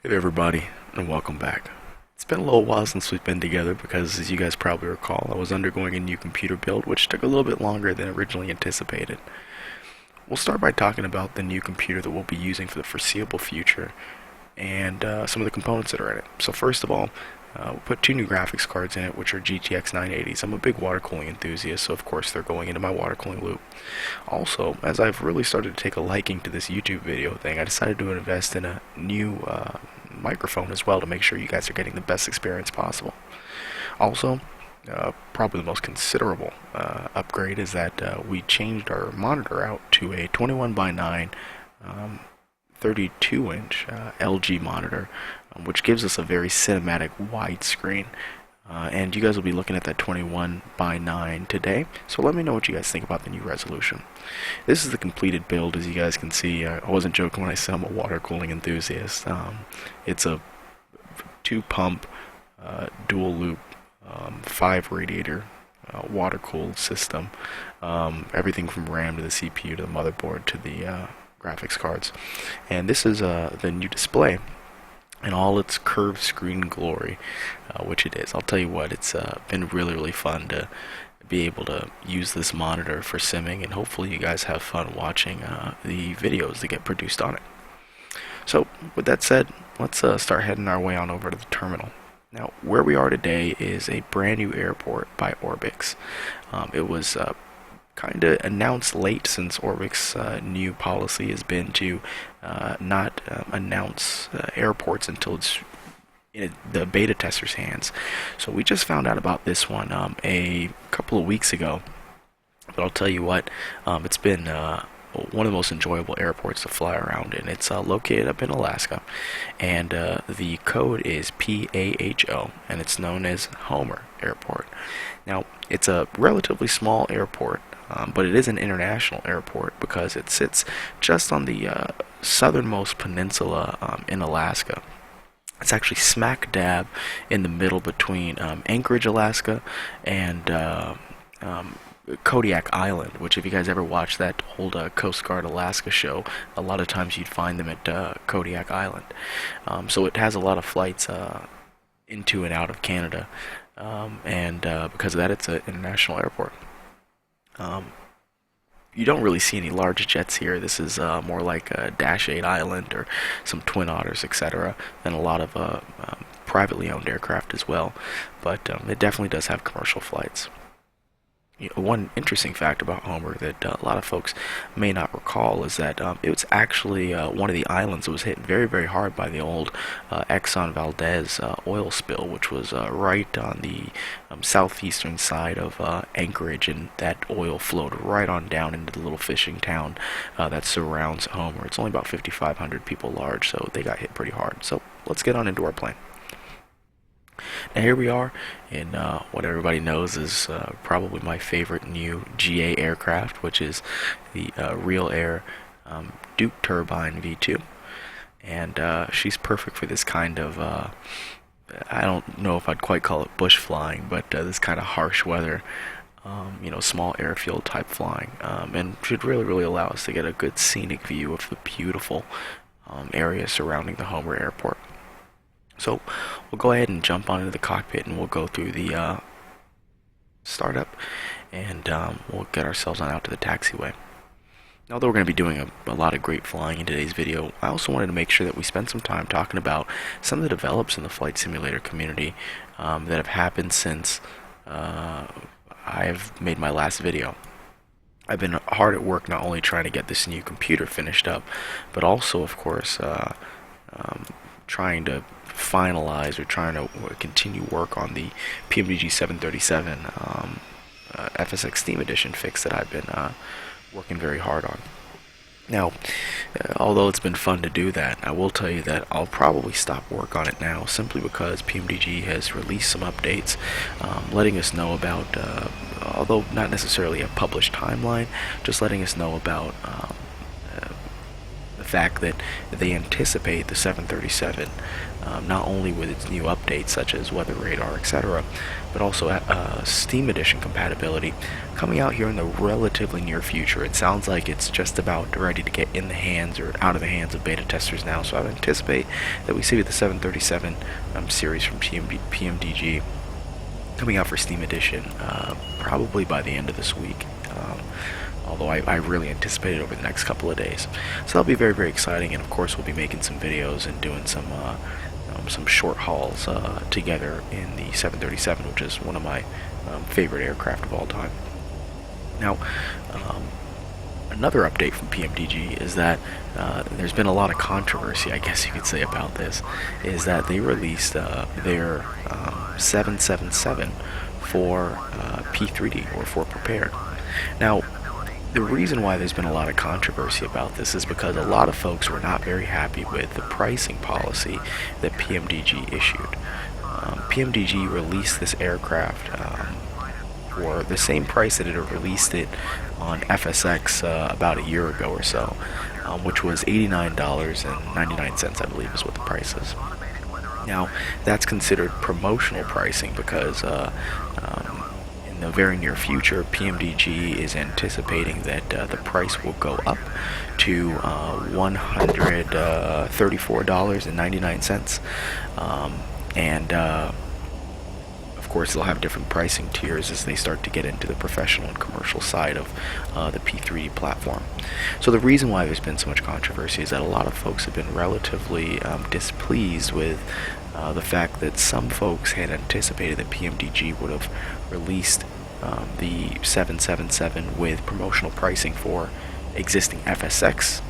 Hey there everybody, and welcome back. It's been a little while since we've been together because, as you guys probably recall, I was undergoing a new computer build which took a little bit longer than originally anticipated. We'll start by talking about the new computer that we'll be using for the foreseeable future and some of the components that are in it. So first of all, we'll put two new graphics cards in it, which are GTX 980s. I'm a big water cooling enthusiast, so of course they're going into my water cooling loop. Also, as I've really started to take a liking to this YouTube video thing, I decided to invest in a new microphone as well to make sure you guys are getting the best experience possible. Also, probably the most considerable upgrade is that we changed our monitor out to a 21 by 9 32-inch LG monitor, which gives us a very cinematic widescreen. And you guys will be looking at that 21 by 9 today, so let me know what you guys think about the new resolution. This is the completed build. As you guys can see, I wasn't joking when I said I'm a water cooling enthusiast. It's a 2-pump, dual loop, 5 radiator water cooled system. Everything from RAM to the CPU to the motherboard to the graphics cards. And this is the new display in all its curved screen glory, which it is. I'll tell you what, it's been really fun to be able to use this monitor for simming, and hopefully you guys have fun watching the videos that get produced on it. So with that said, let's start heading our way on over to the terminal. Now, where we are today is a brand new airport by ORBX. It was kind of announced late, since ORBX's new policy has been to not announce airports until it's in the beta testers' hands. So we just found out about this one a couple of weeks ago. But I'll tell you what, it's been one of the most enjoyable airports to fly around in. It's located up in Alaska, and the code is PAHO, and it's known as Homer Airport. Now, it's a relatively small airport, but it is an international airport because it sits just on the southernmost peninsula in Alaska. It's actually smack dab in the middle between Anchorage, Alaska, and Kodiak Island, which, if you guys ever watched that old Coast Guard Alaska show, a lot of times you'd find them at Kodiak Island. So it has a lot of flights into and out of Canada, and because of that, it's an international airport. You don't really see any large jets here. This is more like a Dash 8 Island or some Twin Otters, etc., than a lot of privately owned aircraft as well. But it definitely does have commercial flights. One interesting fact about Homer that a lot of folks may not recall is that it was actually one of the islands that was hit very hard by the old Exxon Valdez oil spill, which was right on the southeastern side of Anchorage, and that oil flowed right on down into the little fishing town that surrounds Homer. It's only about 5,500 people large, so they got hit pretty hard. So let's get on into our plane. Now here we are in what everybody knows is probably my favorite new GA aircraft, which is the Real Air Duke Turbine V2. And she's perfect for this kind of, I don't know if I'd quite call it bush flying, but this kind of harsh weather, small airfield type flying, and should really allow us to get a good scenic view of the beautiful area surrounding the Homer Airport. So we'll go ahead and jump onto the cockpit, and we'll go through the startup, and we'll get ourselves on out to the taxiway. Now, although we're going to be doing a lot of great flying in today's video, I also wanted to make sure that we spend some time talking about some of the develops in the flight simulator community that have happened since I've made my last video. I've been hard at work not only trying to get this new computer finished up, but also, of course, trying to finalize or trying to continue work on the PMDG 737 FSX Steam Edition fix that I've been working very hard on. Now, although it's been fun to do that, I will tell you that I'll probably stop work on it now, simply because PMDG has released some updates letting us know about, although not necessarily a published timeline, just letting us know about fact that they anticipate the 737, not only with its new updates such as weather radar, etc., but also Steam Edition compatibility coming out here in the relatively near future. It sounds like it's just about ready to get in the hands or out of the hands of beta testers now, so I would anticipate that we see the 737 series from PMDG coming out for Steam Edition probably by the end of this week. Although I really anticipate it over the next couple of days. So that'll be very, very exciting, and of course we'll be making some videos and doing some short hauls together in the 737, which is one of my favorite aircraft of all time. Now, another update from PMDG is that there's been a lot of controversy, I guess you could say, about this, is that they released their 777 for P3D, or for prepared. Now, the reason why there's been a lot of controversy about this is because a lot of folks were not very happy with the pricing policy that PMDG issued. PMDG released this aircraft for the same price that it had released it on FSX about a year ago or so, which was $89.99, I believe is what the price is. Now, that's considered promotional pricing because in the very near future, PMDG is anticipating that the price will go up to $134.99, and of course they'll have different pricing tiers as they start to get into the professional and commercial side of the P3D platform. So the reason why there's been so much controversy is that a lot of folks have been relatively displeased with the fact that some folks had anticipated that PMDG would have released the 777 with promotional pricing for existing FSX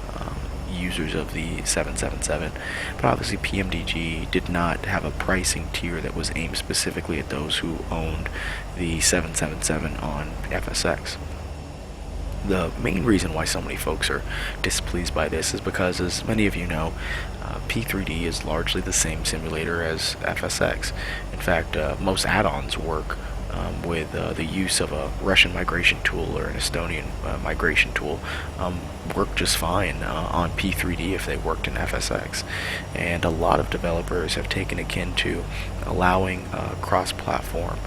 users of the 777, but obviously PMDG did not have a pricing tier that was aimed specifically at those who owned the 777 on FSX. The main reason why so many folks are displeased by this is because, as many of you know, P3D is largely the same simulator as FSX. In fact, most add-ons work with the use of a Russian migration tool or an Estonian migration tool work just fine on P3D if they worked in FSX. And a lot of developers have taken akin to allowing cross-platform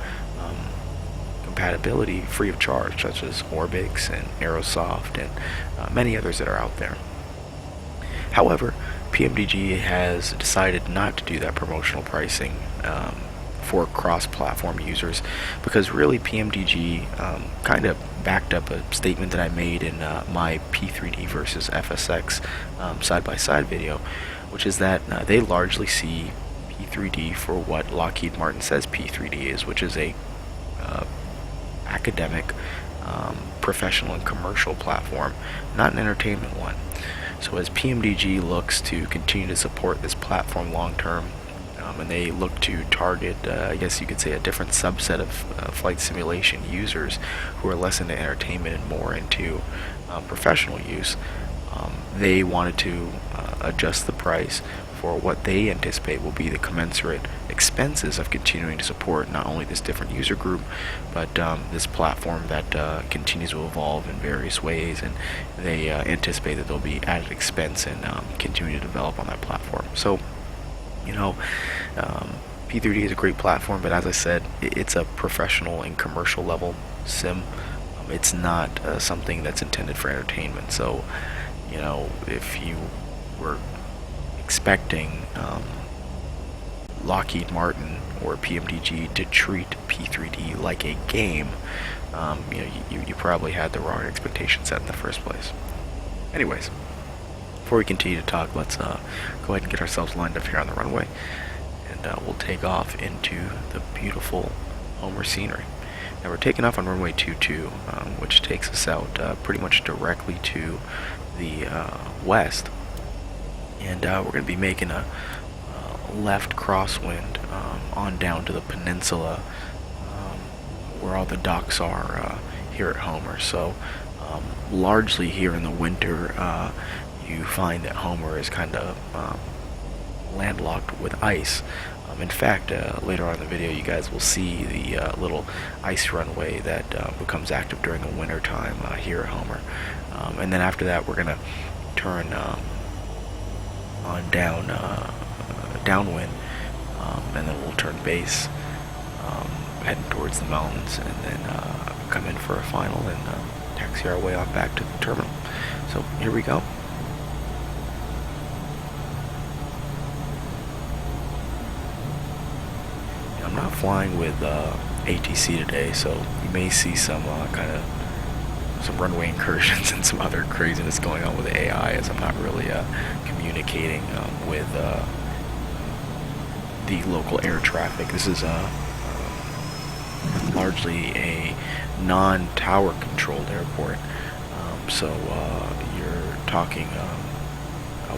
compatibility free of charge, such as ORBX and Aerosoft and many others that are out there. However, PMDG has decided not to do that promotional pricing for cross-platform users, because really PMDG kind of backed up a statement that I made in my P3D versus FSX side-by-side video, which is that they largely see P3D for what Lockheed Martin says P3D is, which is a academic, professional, and commercial platform, not an entertainment one. So as PMDG looks to continue to support this platform long-term, and they look to target, I guess you could say, a different subset of flight simulation users who are less into entertainment and more into professional use, they wanted to adjust the price for what they anticipate will be the commensurate expenses of continuing to support not only this different user group, but this platform that continues to evolve in various ways, and they anticipate that there'll be added expense in continuing to develop on that platform. So, you know, P3D is a great platform, but as I said, it's a professional and commercial level sim. It's not something that's intended for entertainment. So, you know, if you were expecting Lockheed Martin or PMDG to treat P3D like a game, you know, you probably had the wrong expectation set in the first place. Anyways, before we continue to talk, let's go ahead and get ourselves lined up here on the runway, and we'll take off into the beautiful Homer scenery. Now we're taking off on runway 22, which takes us out pretty much directly to the west, and we're going to be making a left crosswind on down to the peninsula where all the docks are here at Homer. So largely here in the winter, you find that Homer is kind of landlocked with ice. In fact, later on in the video, you guys will see the little ice runway that becomes active during the winter time here at Homer. And then after that, we're going to turn on downwind, and then we'll turn base, heading towards the mountains, and then come in for a final and taxi our way on back to the terminal. So here we go. I'm not flying with ATC today, so you may see some some runway incursions and some other craziness going on with the AI, as I'm not really communicating with the local air traffic. This is largely a non-tower controlled airport, so you're talking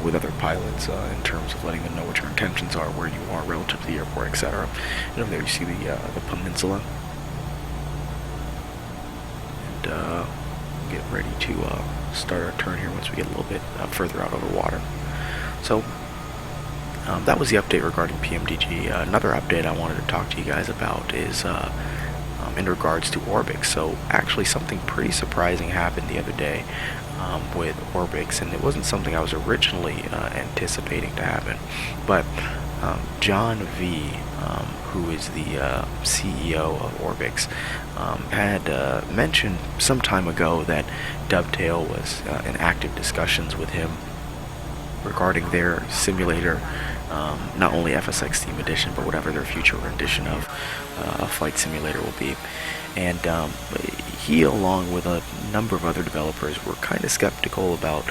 with other pilots in terms of letting them know what your intentions are, where you are relative to the airport, etc. And over there you see the peninsula, and get ready to start our turn here once we get a little bit further out over water. So that was the update regarding PMDG. Another update I wanted to talk to you guys about is in regards to ORBX. So actually something pretty surprising happened the other day with ORBX, and it wasn't something I was originally anticipating to happen, but John V, who is the CEO of ORBX, had mentioned some time ago that Dovetail was in active discussions with him regarding their simulator, not only FSX Team Edition, but whatever their future rendition of a flight simulator will be. And he, along with a number of other developers, were kind of skeptical about,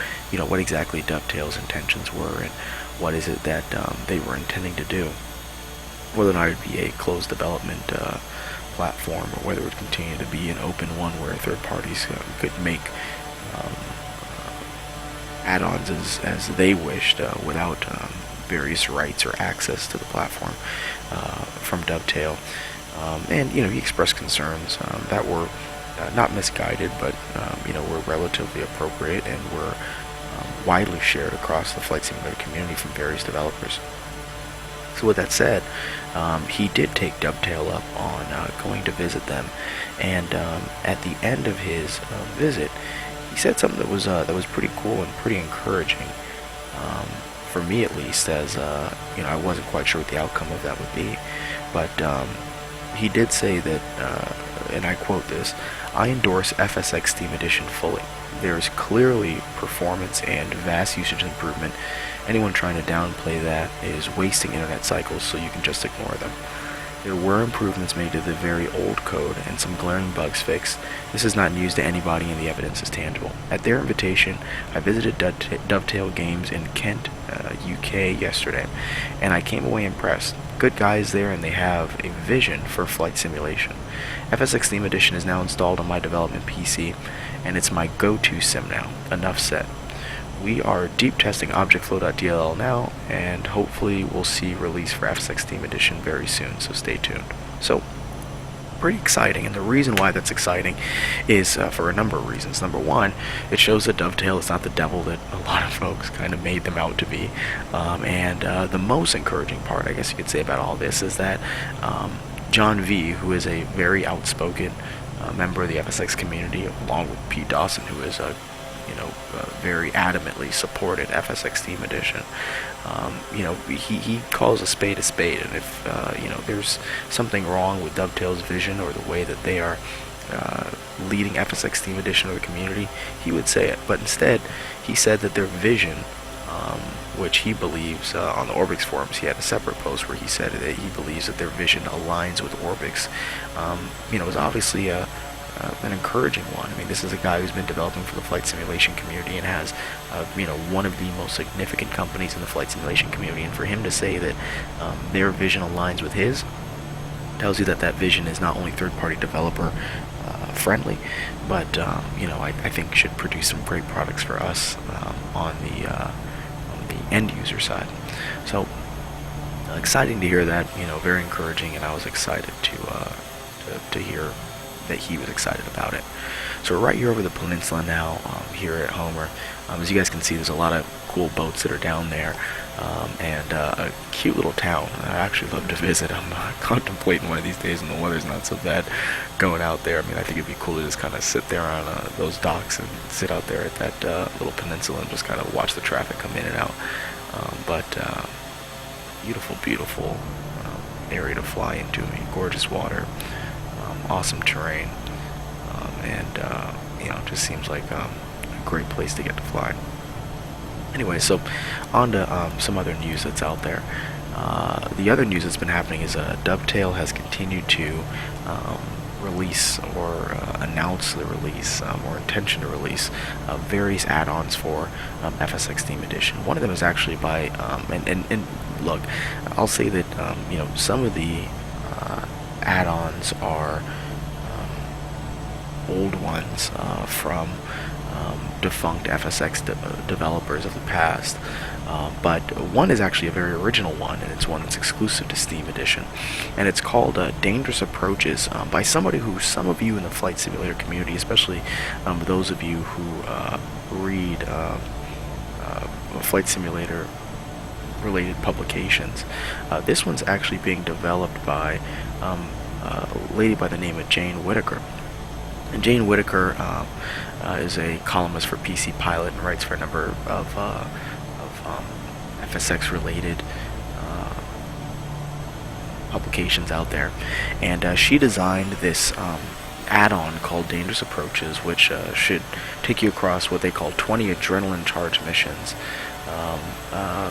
what exactly Dovetail's intentions were and what is it that they were intending to do. Whether or not it would be a closed development platform, or whether it would continue to be an open one where third parties could make add-ons as they wished without various rights or access to the platform from Dovetail. And he expressed concerns that were not misguided, but were relatively appropriate and were widely shared across the flight simulator community from various developers. So with that said, he did take Dovetail up on going to visit them, and at the end of his visit, he said something that was pretty cool and pretty encouraging, for me at least, as I wasn't quite sure what the outcome of that would be, but he did say that, and I quote this, "I endorse FSX Team Edition fully. There is clearly performance and vast usage improvement. Anyone trying to downplay that is wasting internet cycles, so you can just ignore them. There were improvements made to the very old code and some glaring bugs fixed. This is not news to anybody, and the evidence is tangible. At their invitation, I visited Dovetail Games in Kent, UK yesterday, and I came away impressed. Good guys there, and they have a vision for flight simulation. FSX Theme Edition is now installed on my development PC, and it's my go-to sim now. Enough said. We are deep testing ObjectFlow.dll now, and hopefully we'll see release for FSX Theme Edition very soon, so stay tuned." So, pretty exciting, and the reason why that's exciting is for a number of reasons. Number one, it shows that Dovetail is not the devil that a lot of folks kind of made them out to be, and the most encouraging part, I guess you could say, about all this is that John V, who is a very outspoken member of the FSX community, along with Pete Dawson, who is very adamantly supported FSX Team Edition. He calls a spade, and if there's something wrong with Dovetail's vision or the way that they are leading FSX Team Edition or the community, he would say it. But instead, he said that their vision, which he believes on the ORBX forums, he had a separate post where he said that he believes that their vision aligns with ORBX. Is obviously an encouraging one. I mean, this is a guy who's been developing for the flight simulation community and has, one of the most significant companies in the flight simulation community, and for him to say that their vision aligns with his, tells you that that vision is not only third-party developer friendly, but I think should produce some great products for us on the end user side. So exciting to hear that, very encouraging, and I was excited to hear that he was excited about it. So we're right here over the peninsula now, here at Homer. As you guys can see, there's a lot of cool boats that are down there, and a cute little town. I actually love to visit. I'm contemplating one of these days, and the weather's not so bad, going out there. I mean, I think it'd be cool to just kind of sit there on those docks and sit out there at that little peninsula and just kind of watch the traffic come in and out. but beautiful, beautiful area to fly into. I mean, gorgeous water, awesome terrain, and it just seems like a great place to get to fly. Anyway, so on to some other news that's out there. The other news that's been happening is Dovetail has continued to release or announce the release or intention to release various add-ons for FSX Theme Edition. One of them is actually by and look, I'll say that some of the add-ons are old ones from defunct FSX developers of the past, but one is actually a very original one, and it's one that's exclusive to Steam Edition, and it's called Dangerous Approaches, by somebody who some of you in the flight simulator community, especially those of you who read flight simulator related publications. This one's actually being developed by a lady by the name of Jane Whitaker. And Jane Whitaker is a columnist for PC Pilot and writes for a number of FSX related publications out there. And she designed this add-on called Dangerous Approaches, which should take you across what they call 20 adrenaline charged missions.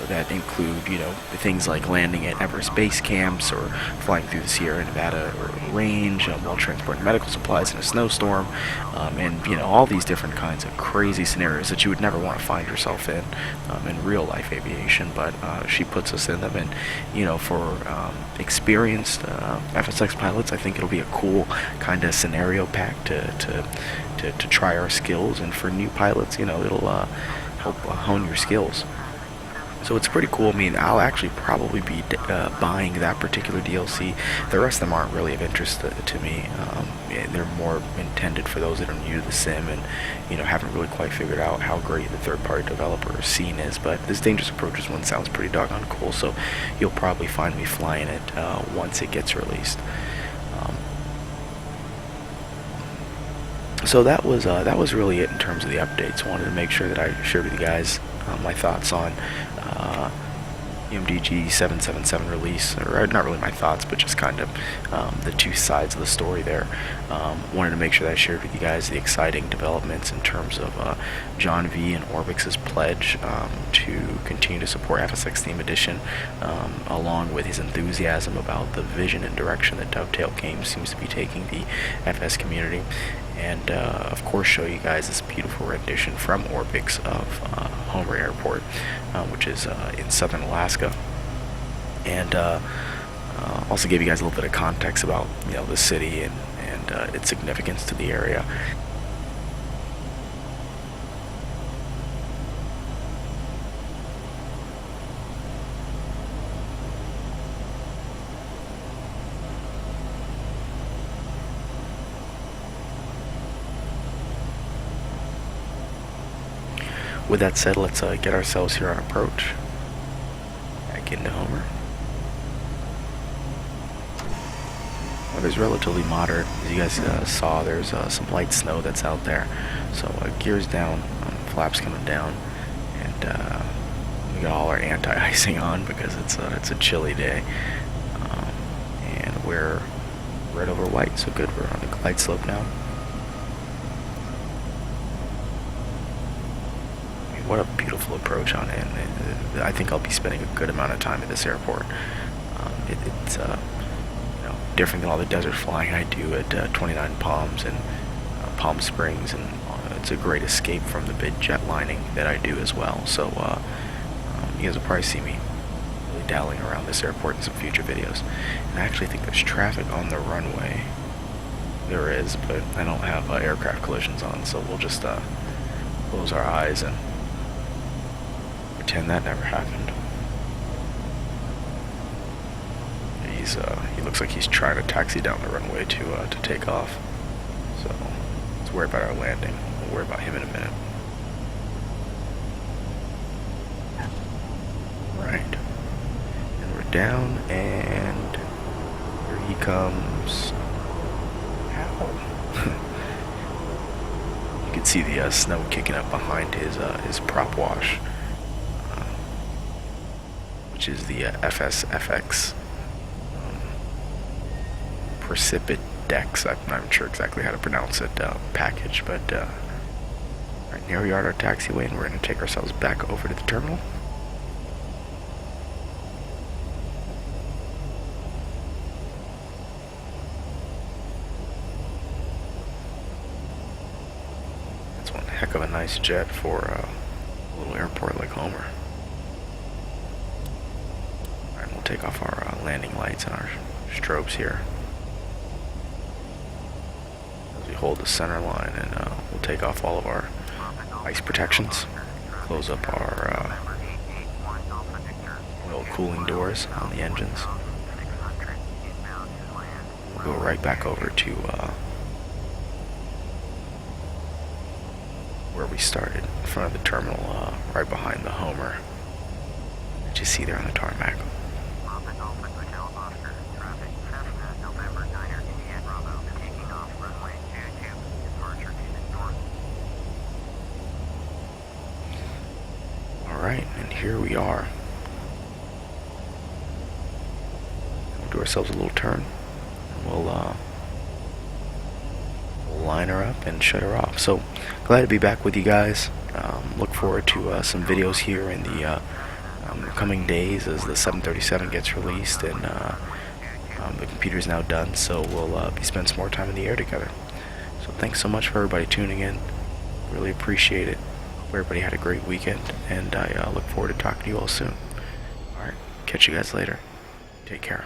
That include, things like landing at Everest base camps or flying through the Sierra Nevada range while transporting medical supplies in a snowstorm, and all these different kinds of crazy scenarios that you would never want to find yourself in real life aviation. But she puts us in them, and for experienced FSX pilots, I think it'll be a cool kind of scenario pack to try our skills, and for new pilots, it'll help hone your skills. So it's pretty cool. I mean, I'll actually probably be buying that particular DLC. The rest of them aren't really of interest to me. They're more intended for those that are new to the sim and haven't really quite figured out how great the third-party developer scene is. But this Dangerous Approaches one sounds pretty doggone cool, so you'll probably find me flying it once it gets released. So that was really it in terms of the updates. I wanted to make sure that I shared with you guys my thoughts on MDG 777 release, or not really my thoughts, but just kind of the two sides of the story there. Wanted to make sure that I shared with you guys the exciting developments in terms of John V and ORBX's pledge to continue to support FSX Theme Edition, along with his enthusiasm about the vision and direction that Dovetail Games seems to be taking the FS community. And of course show you guys this beautiful rendition from ORBX of Homer Airport, which is in southern Alaska, and also give you guys a little bit of context about the city and its significance to the area. With that said, let's get ourselves here on approach. Back into Homer. Weather's relatively moderate. As you guys saw, there's some light snow that's out there. So gears down, flaps coming down, and we got all our anti-icing on because it's a chilly day. And we're red over white, so good. We're on the glide slope now. What a beautiful approach on it. I think I'll be spending a good amount of time at this airport. It's different than all the desert flying I do at 29 Palms and Palm Springs, and it's a great escape from the big jet lining that I do as well. So you guys will probably see me really dallying around this airport in some future videos. And I actually think there's traffic on the runway. There is, but I don't have aircraft collisions on, so we'll just close our eyes and pretend that never happened. He looks like he's trying to taxi down the runway to take off. So let's worry about our landing. We'll worry about him in a minute. Right. And we're down, and here he comes. Ow. You can see the snow kicking up behind his prop wash. is the FSX Precipidex. I'm not sure exactly how to pronounce it, package, but right, here we are at our taxiway, and we're going to take ourselves back over to the terminal. That's one heck of a nice jet for a little airport like Homer. Alright, we'll take off our landing lights and our strobes here. As we hold the center line, and we'll take off all of our ice protections, close up our oil cooling doors on the engines. We'll go right back over to where we started, in front of the terminal, right behind the Homer that you see there on the tarmac. Alright, and here we are. We'll do ourselves a little turn, and we'll line her up and shut her off. So, glad to be back with you guys. Look forward to some videos here in the coming days as the 737 gets released, and the computer's now done, so we'll be spending some more time in the air together. So thanks so much for everybody tuning in. Really appreciate it. Everybody had a great weekend, and I look forward to talking to you all soon. Alright, catch you guys later. Take care.